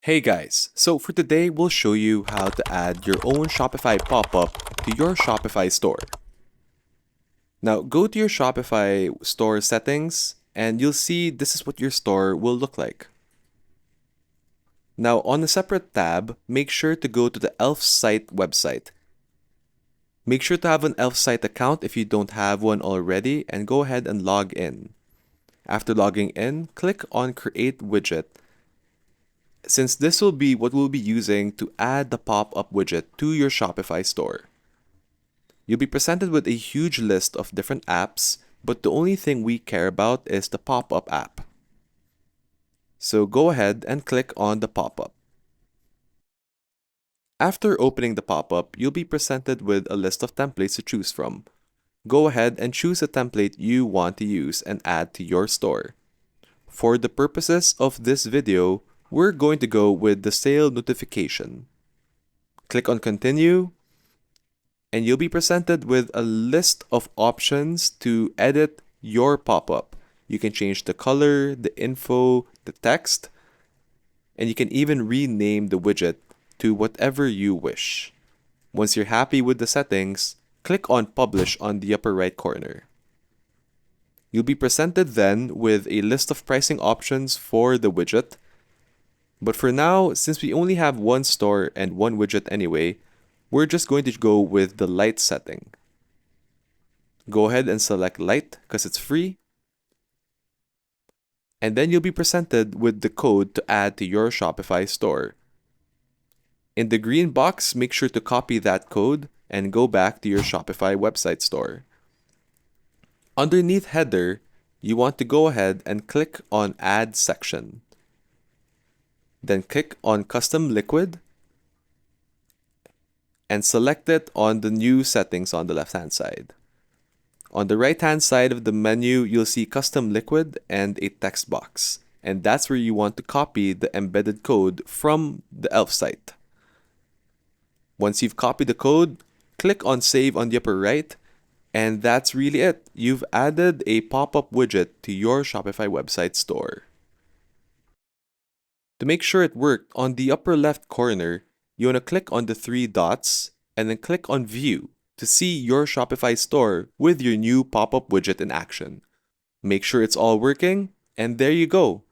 Hey guys, so for today we'll show you how to add your own Shopify pop-up to your Shopify store. Now go to your Shopify store settings and you'll see this is what your store will look like. Now on a separate tab, make sure to go to the Elf site website. Make sure to have an Elf site account if you don't have one already and go ahead and log in. After logging in, click on Create Widget, since this will be what we'll be using to add the pop-up widget to your Shopify store. You'll be presented with a huge list of different apps, but the only thing we care about is the pop-up app. So go ahead and click on the pop-up. After opening the pop-up, you'll be presented with a list of templates to choose from. Go ahead and choose a template you want to use and add to your store. For the purposes of this video, we're going to go with the sale notification. Click on Continue, and you'll be presented with a list of options to edit your pop-up. You can change the color, the info, the text, and you can even rename the widget to whatever you wish. Once you're happy with the settings, click on Publish on the upper right corner. You'll be presented then with a list of pricing options for the widget. But for now, since we only have one store and one widget anyway, we're just going to go with the light setting. Go ahead and select light because it's free. And then you'll be presented with the code to add to your Shopify store. In the green box, make sure to copy that code and go back to your Shopify website store. Underneath header, you want to go ahead and click on Add Section. Then click on Custom Liquid and select it on the new settings on the left-hand side. On the right-hand side of the menu, you'll see Custom Liquid and a text box. And that's where you want to copy the embedded code from the Elf site. Once you've copied the code, click on Save on the upper right, and that's really it. You've added a pop-up widget to your Shopify website store. To make sure it worked, on the upper left corner, you want to click on the three dots and then click on View to see your Shopify store with your new pop-up widget in action. Make sure it's all working, and there you go.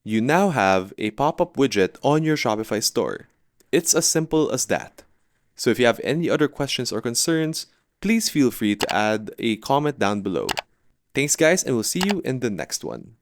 You now have a pop-up widget on your Shopify store. It's as simple as that. So if you have any other questions or concerns, please feel free to add a comment down below. Thanks guys, and we'll see you in the next one.